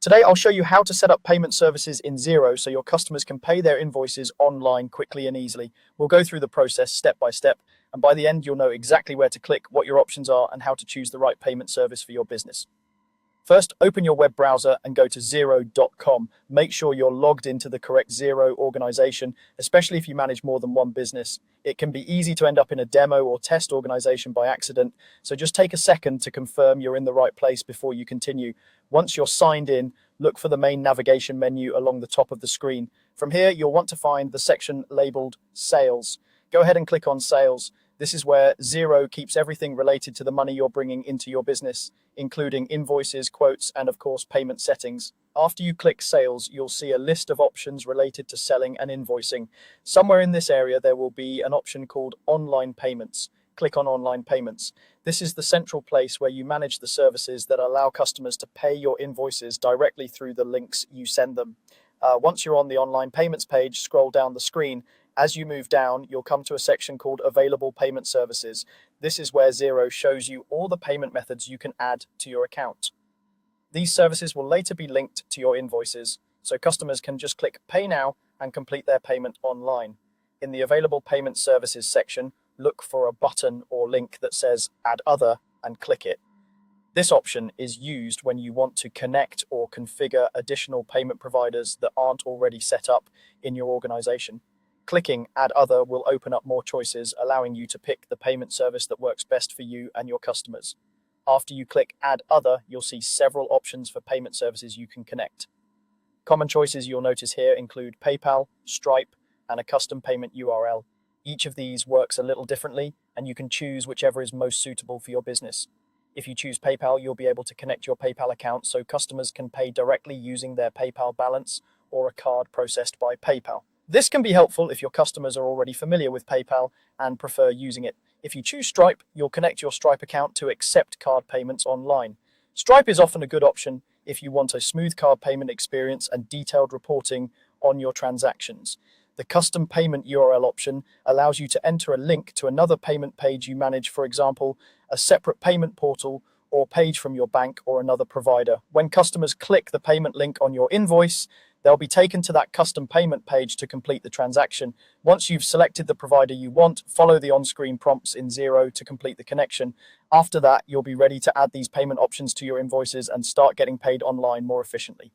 Today, I'll show you how to set up payment services in Xero so your customers can pay their invoices online quickly and easily. We'll go through the process step by step, and by the end, you'll know exactly where to click, what your options are, and how to choose the right payment service for your business. First, open your web browser and go to Xero.com. Make sure you're logged into the correct Xero organization, especially if you manage more than one business. It can be easy to end up in a demo or test organization by accident, so just take a second to confirm you're in the right place before you continue. Once you're signed in, look for the main navigation menu along the top of the screen. From here, you'll want to find the section labeled Sales. Go ahead and click on Sales. This is where Xero keeps everything related to the money you're bringing into your business, including invoices, quotes, and of course, payment settings. After you click Sales, you'll see a list of options related to selling and invoicing. Somewhere in this area, there will be an option called Online Payments. Click on Online Payments. This is the central place where you manage the services that allow customers to pay your invoices directly through the links you send them. Once you're on the Online Payments page, scroll down the screen. As you move down, you'll come to a section called Available Payment Services. This is where Xero shows you all the payment methods you can add to your account. These services will later be linked to your invoices, so customers can just click Pay Now and complete their payment online. In the Available Payment Services section, look for a button or link that says Add Other and click it. This option is used when you want to connect or configure additional payment providers that aren't already set up in your organization. Clicking Add Other will open up more choices, allowing you to pick the payment service that works best for you and your customers. After you click Add Other, you'll see several options for payment services you can connect. Common choices you'll notice here include PayPal, Stripe, and a custom payment URL. Each of these works a little differently, and you can choose whichever is most suitable for your business. If you choose PayPal, you'll be able to connect your PayPal account so customers can pay directly using their PayPal balance or a card processed by PayPal. This can be helpful if your customers are already familiar with PayPal and prefer using it. If you choose Stripe, you'll connect your Stripe account to accept card payments online. Stripe is often a good option if you want a smooth card payment experience and detailed reporting on your transactions. The custom payment URL option allows you to enter a link to another payment page you manage, for example, a separate payment portal or page from your bank or another provider. When customers click the payment link on your invoice, they'll be taken to that custom payment page to complete the transaction. Once you've selected the provider you want, follow the on-screen prompts in Xero to complete the connection. After that, you'll be ready to add these payment options to your invoices and start getting paid online more efficiently.